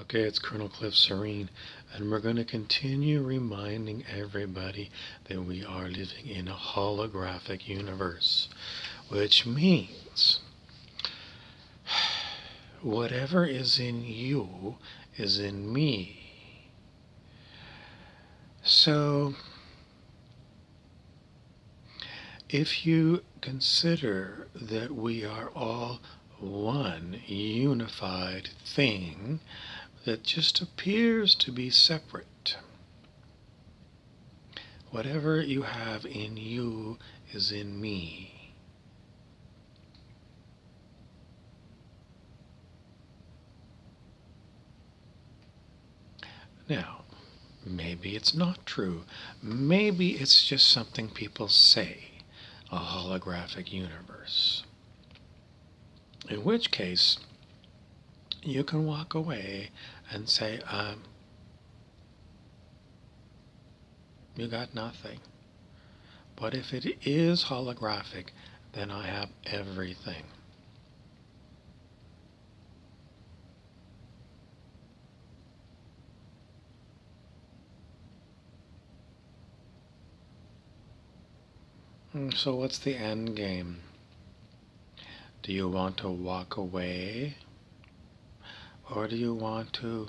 Okay, it's Colonel Cliff Soreen, and we're going to continue reminding everybody that we are living in a holographic universe, which means whatever is in you is in me. So, if you consider that we are all one unified thing that just appears to be separate, whatever you have in you is in me. Now, maybe it's not true. Maybe it's just something people say, a holographic universe. In which case, you can walk away and say, you got nothing. But if it is holographic, then I have everything. So what's the end game? Do you want to walk away? Or do you want to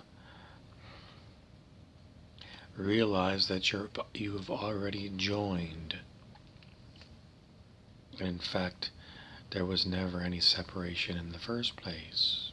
realize that you've already joined? In fact, there was never any separation in the first place.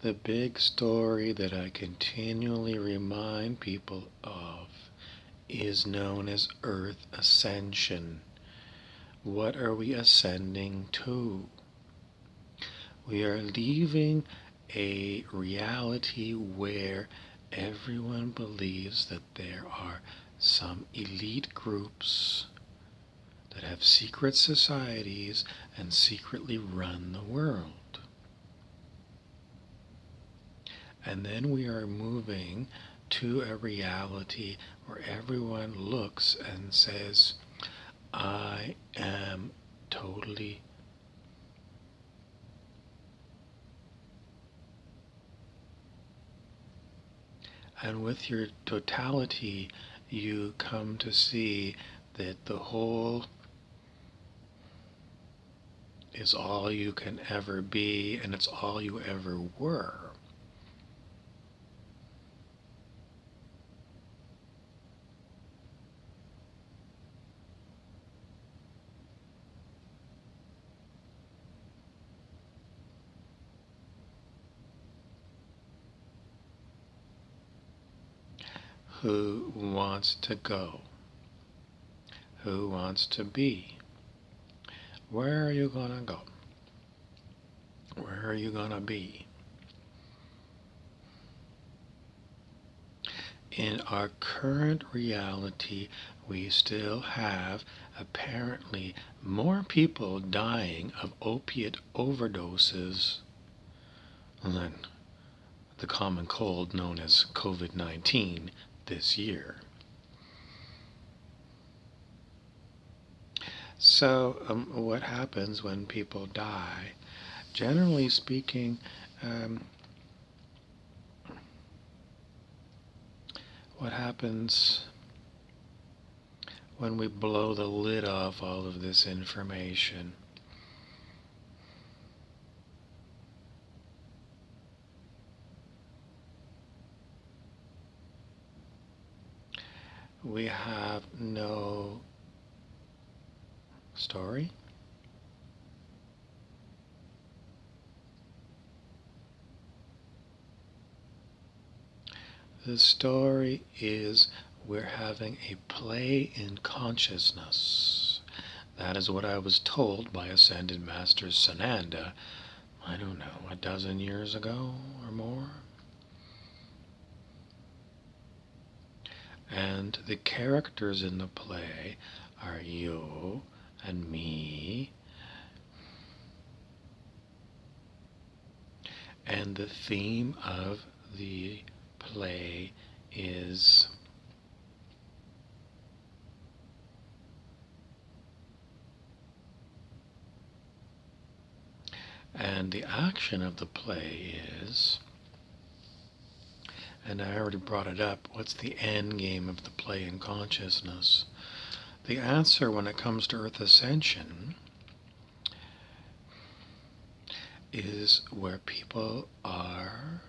The big story that I continually remind people of is known as Earth Ascension. What are we ascending to? We are leaving a reality where everyone believes that there are some elite groups that have secret societies and secretly run the world. And then we are moving to a reality where everyone looks and says, I am totally and with your totality you come to see that the whole is all you can ever be, and it's all you ever were. Who wants to go? Who wants to be? Where are you going to go? Where are you going to be? In our current reality, we still have apparently more people dying of opiate overdoses than the common cold known as COVID-19 this year. So what happens when people die? Generally speaking, what happens when we blow the lid off all of this information? We have no story. The story is we're having a play in consciousness. That is what I was told by Ascended Master Sananda, I don't know, a dozen years ago or more. And the characters in the play are you and me. And the theme of the play is and the action of the play is, and I already brought it up, what's the end game of the play in consciousness? The answer when it comes to Earth Ascension is where people are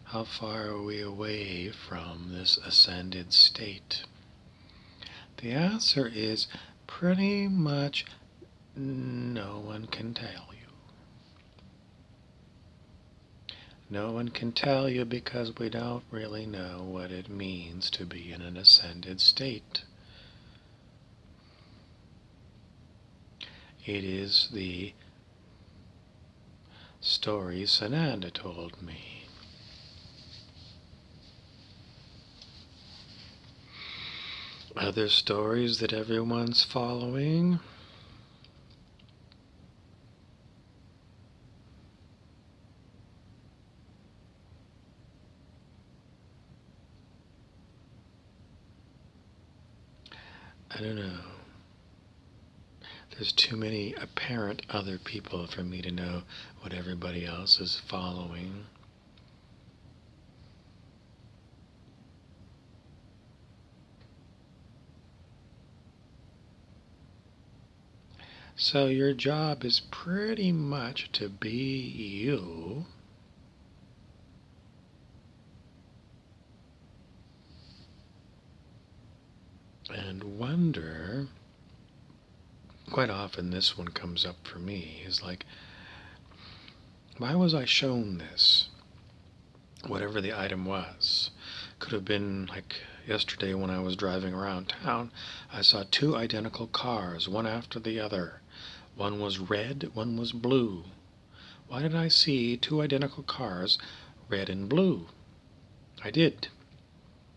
how far are we away from this ascended state? The answer is pretty much no one can tell you. No one can tell you because we don't really know what it means to be in an ascended state. It is the story Sananda told me. Other stories that everyone's following? I don't know. There's too many apparent other people for me to know what everybody else is following. So your job is pretty much to be you and wonder, quite often this one comes up for me, is like, why was I shown this? Whatever the item was. Could have been like yesterday when I was driving around town, I saw two identical cars, one after the other. One was red, one was blue. Why did I see two identical cars, red and blue? I did.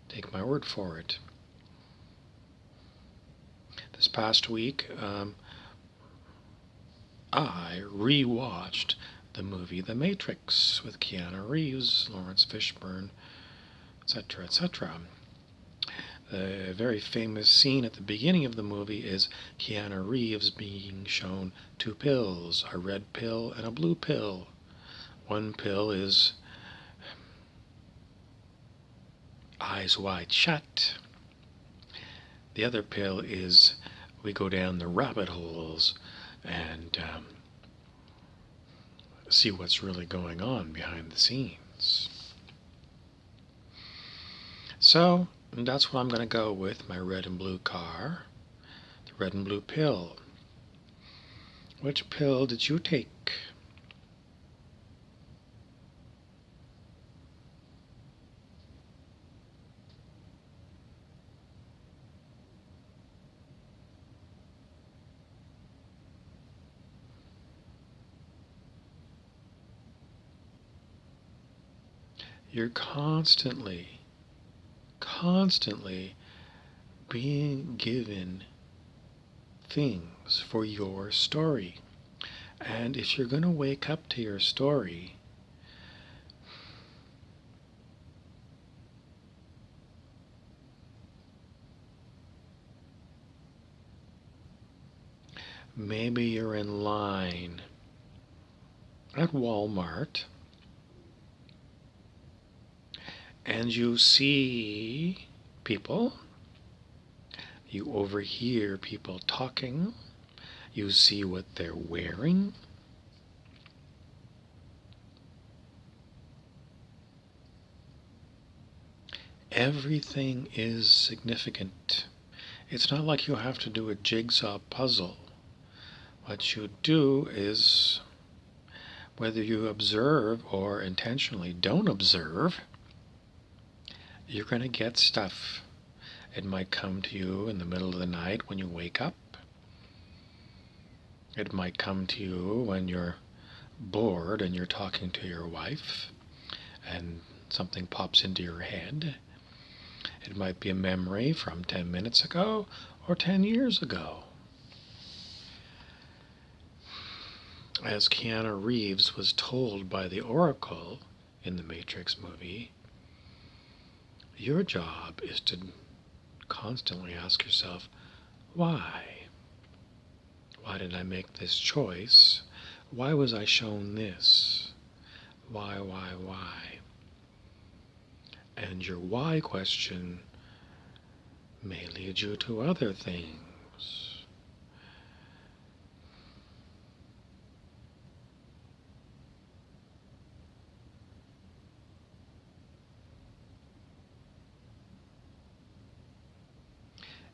Take my word for it. This past week, I re-watched the movie The Matrix with Keanu Reeves, Lawrence Fishburne, etc., etc. The very famous scene at the beginning of the movie is Keanu Reeves being shown two pills, a red pill and a blue pill. One pill is eyes wide shut. The other pill is we go down the rabbit holes and see what's really going on behind the scenes. So that's what I'm going to go with, my red and blue car, the red and blue pill. Which pill did you take? You're constantly being given things for your story. And if you're going to wake up to your story, maybe you're in line at Walmart and you see people, you overhear people talking, you see what they're wearing. Everything is significant. It's not like you have to do a jigsaw puzzle. What you do is, whether you observe or intentionally don't observe, You're going to get stuff. It might come to you in the middle of the night when you wake up. It might come to you when you're bored and you're talking to your wife and something pops into your head. It might be a memory from 10 minutes ago or 10 years ago. As Keanu Reeves was told by the Oracle in the Matrix movie, your job is to constantly ask yourself, why? Why did I make this choice? Why was I shown this? Why? And your why question may lead you to other things.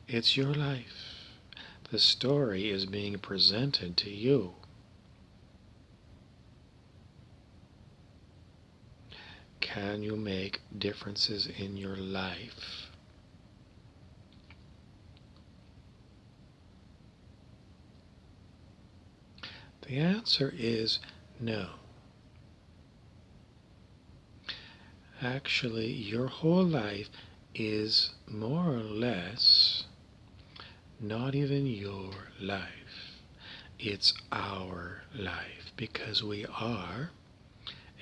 It's your life. The story is being presented to you. Can you make differences in your life? The answer is no. Actually, your whole life is more or less not even your life. It's our life because we are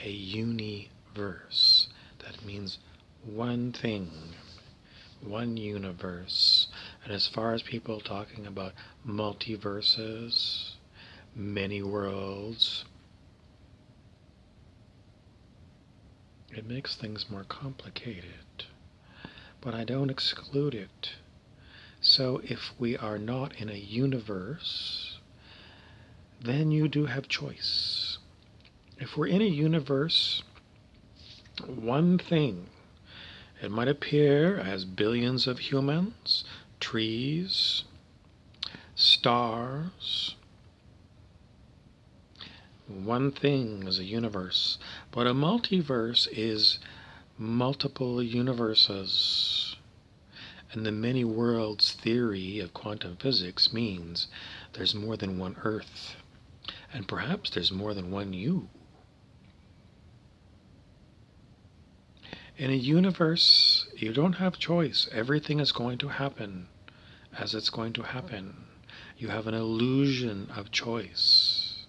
a universe. That means one thing, one universe. And as far as people talking about multiverses, many worlds, it makes things more complicated. But I don't exclude it. So if we are not in a universe, then you do have choice. If we're in a universe, one thing, it might appear as billions of humans, trees, stars. One thing is a universe, but a multiverse is multiple universes. And the many worlds theory of quantum physics means there's more than one Earth, and perhaps there's more than one you. In a universe, you don't have choice. Everything is going to happen as it's going to happen. You have an illusion of choice.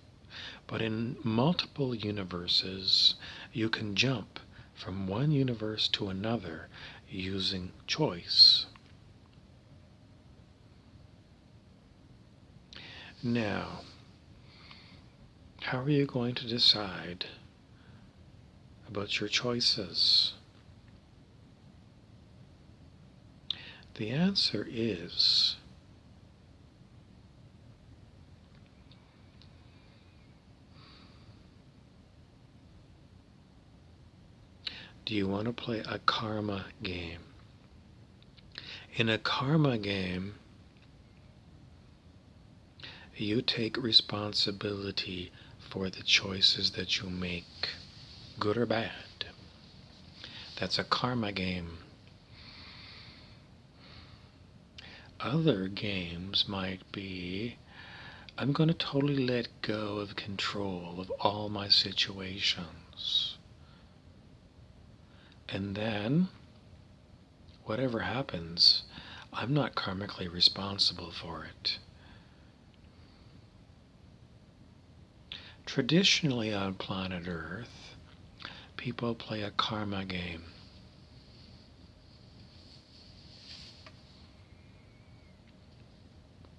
But in multiple universes, you can jump from one universe to another using choice. Now, how are you going to decide about your choices? The answer is do you want to play a karma game? In a karma game, you take responsibility for the choices that you make, good or bad. That's a karma game. Other games might be, I'm going to totally let go of control of all my situations. And then, whatever happens, I'm not karmically responsible for it. Traditionally on planet Earth, people play a karma game.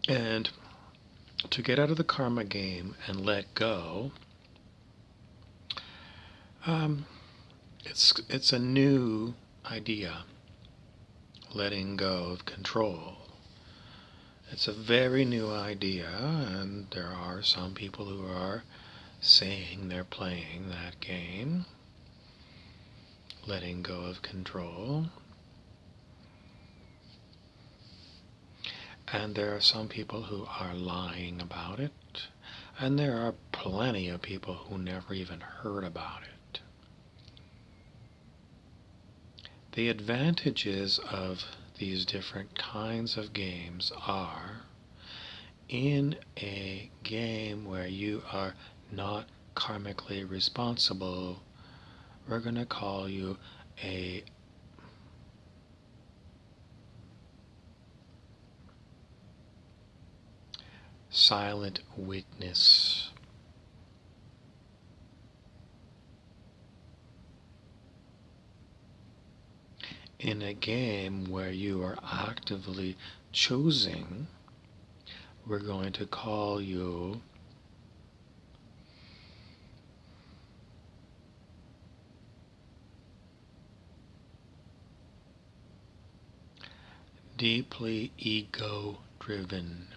And to get out of the karma game and let go, it's a new idea, letting go of control. It's a very new idea, and there are some people who are saying they're playing that game, letting go of control. And there are some people who are lying about it, and there are plenty of people who never even heard about it. The advantages of these different kinds of games are, in a game where you are not karmically responsible, we're going to call you a silent witness. In a game where you are actively choosing, we're going to call you deeply ego-driven.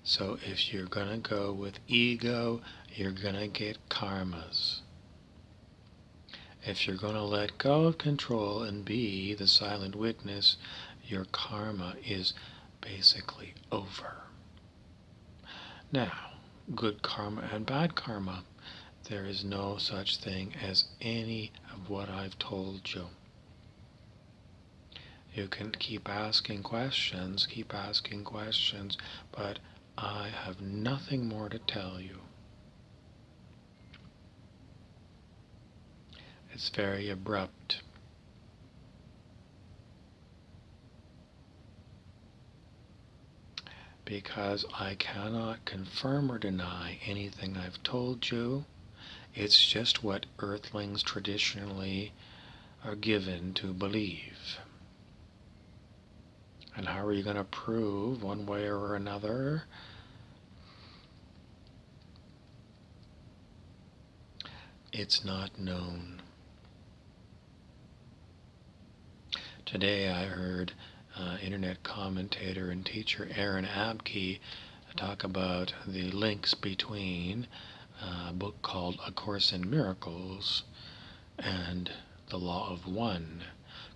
So if you're going to go with ego, you're going to get karmas. If you're going to let go of control and be the silent witness, your karma is basically over. Now, good karma and bad karma. There is no such thing as any of what I've told you. You can keep asking questions, but I have nothing more to tell you. It's very abrupt. Because I cannot confirm or deny anything I've told you. It's just what earthlings traditionally are given to believe. And how are you going to prove one way or another? It's not known. Today I heard internet commentator and teacher Aaron Abke talk about the links between a book called A Course in Miracles and the Law of One.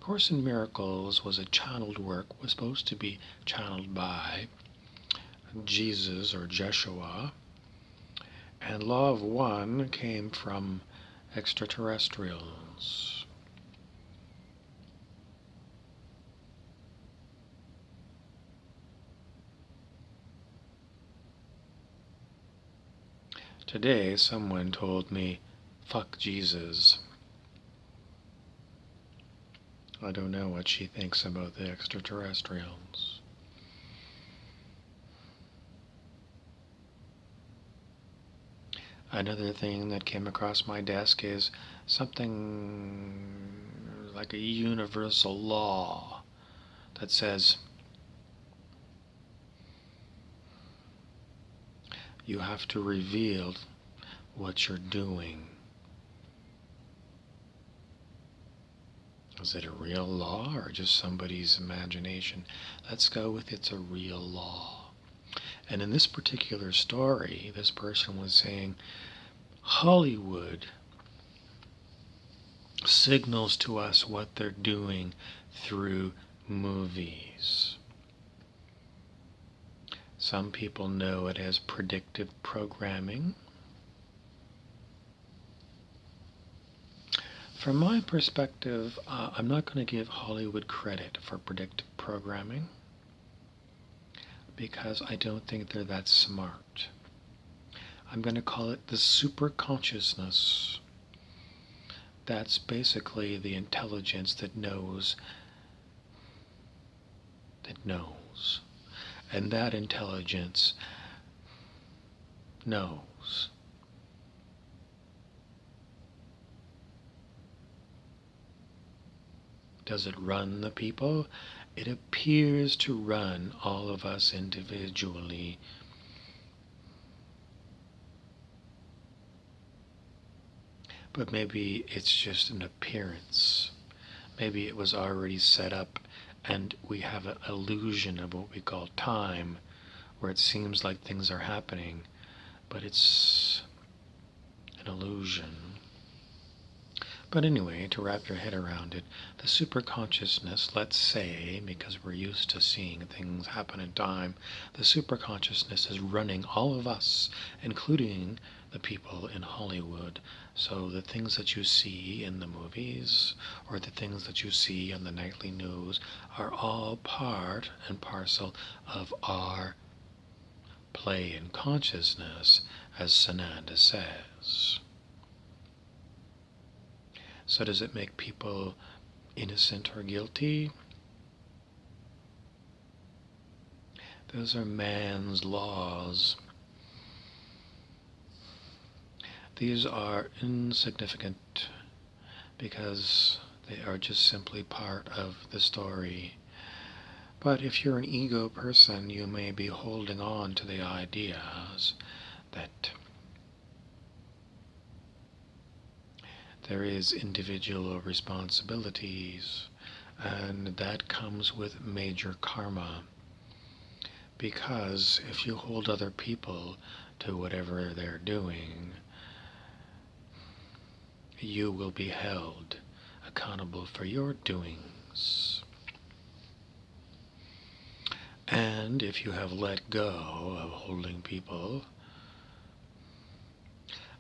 Course in Miracles was a channeled work, was supposed to be channeled by Jesus or Jeshua, and Law of One came from extraterrestrials. Today someone told me, fuck Jesus. I don't know what she thinks about the extraterrestrials. Another thing that came across my desk is something like a universal law that says you have to reveal what you're doing. Is it a real law or just somebody's imagination? Let's go with it's a real law. And in this particular story, this person was saying Hollywood signals to us what they're doing through movies. Some people know it as predictive programming. From my perspective, I'm not going to give Hollywood credit for predictive programming because I don't think they're that smart. I'm going to call it the superconsciousness. That's basically the intelligence that knows. And that intelligence knows. Does it run the people? It appears to run all of us individually. But maybe it's just an appearance. Maybe it was already set up and we have an illusion of what we call time, where it seems like things are happening, but it's an illusion. But anyway, to wrap your head around it, the superconsciousness, let's say, because we're used to seeing things happen in time, the superconsciousness is running all of us, including the people in Hollywood. So the things that you see in the movies or the things that you see on the nightly news are all part and parcel of our play in consciousness, as Sananda says. So does it make people innocent or guilty? Those are man's laws. These are insignificant because they are just simply part of the story. But if you're an ego person, you may be holding on to the ideas that there is individual responsibilities, and that comes with major karma. Because if you hold other people to whatever they're doing, you will be held accountable for your doings. And if you have let go of holding people,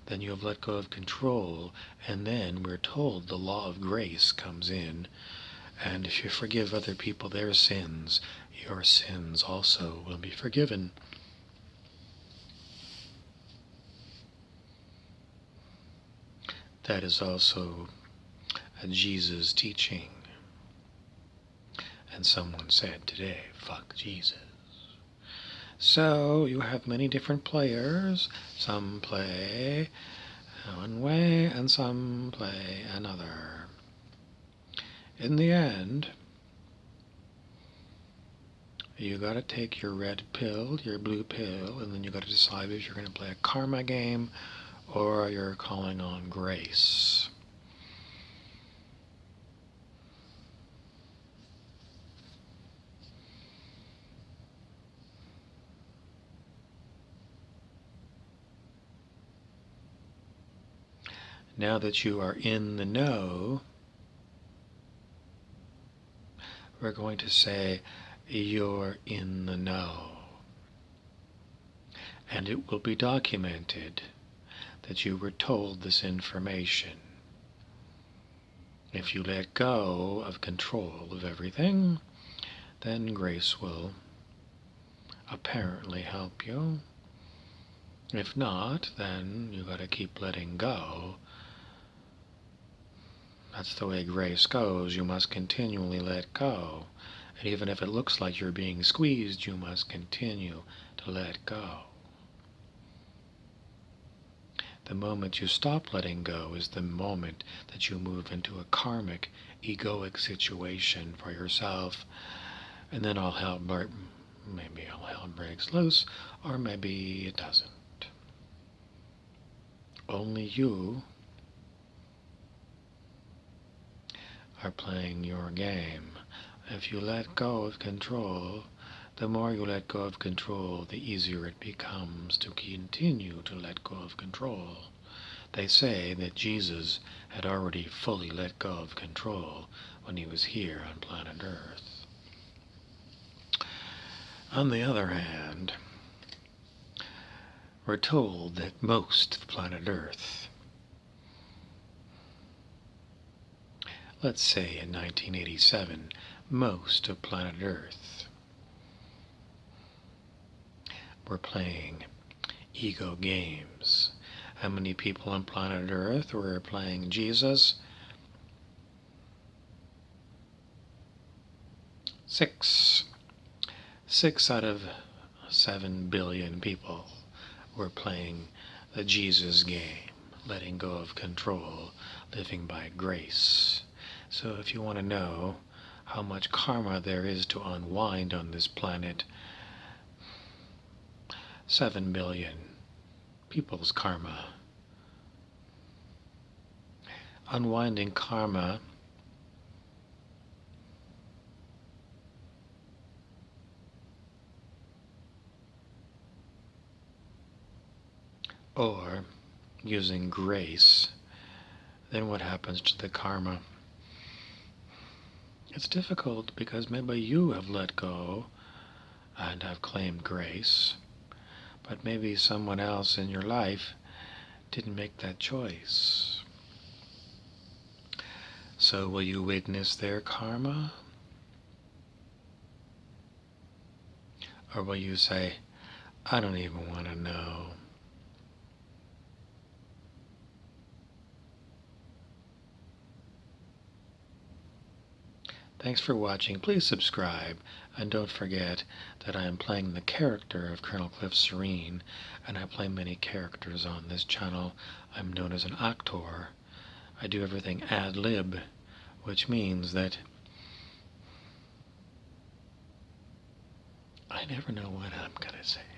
then you have let go of control, and then we're told the law of grace comes in, and if you forgive other people their sins, your sins also will be forgiven. That is also a Jesus teaching. And someone said today, fuck Jesus. So you have many different players. Some play one way and some play another. In the end, you got to take your red pill, your blue pill, and then you got to decide if you're going to play a karma game or you're calling on grace. Now that you are in the know, we're going to say you're in the know. And it will be documented that you were told this information. If you let go of control of everything, then grace will apparently help you. If not, then you got to keep letting go. That's the way grace goes. You must continually let go. And even if it looks like you're being squeezed, you must continue to let go. The moment you stop letting go is the moment that you move into a karmic, egoic situation for yourself. And then maybe all hell breaks loose, or maybe it doesn't. Only you are playing your game. If you let go of control, the more you let go of control, the easier it becomes to continue to let go of control. They say that Jesus had already fully let go of control when he was here on planet Earth. On the other hand, we're told that most of planet Earth, let's say in 1987, most of planet Earth were playing ego games. How many people on planet Earth were playing Jesus? 6. 6 out of 7 billion people were playing the Jesus game, letting go of control, living by grace. So if you want to know how much karma there is to unwind on this planet, 7 billion people's karma. Unwinding karma or using grace, then what happens to the karma? It's difficult because maybe you have let go and have claimed grace, but maybe someone else in your life didn't make that choice. So will you witness their karma? Or will you say, I don't even want to know? Thanks for watching. Please subscribe. And don't forget that I am playing the character of Colonel Cliff Soreen, and I play many characters on this channel. I'm known as an actor. I do everything ad lib, which means that I never know what I'm going to say.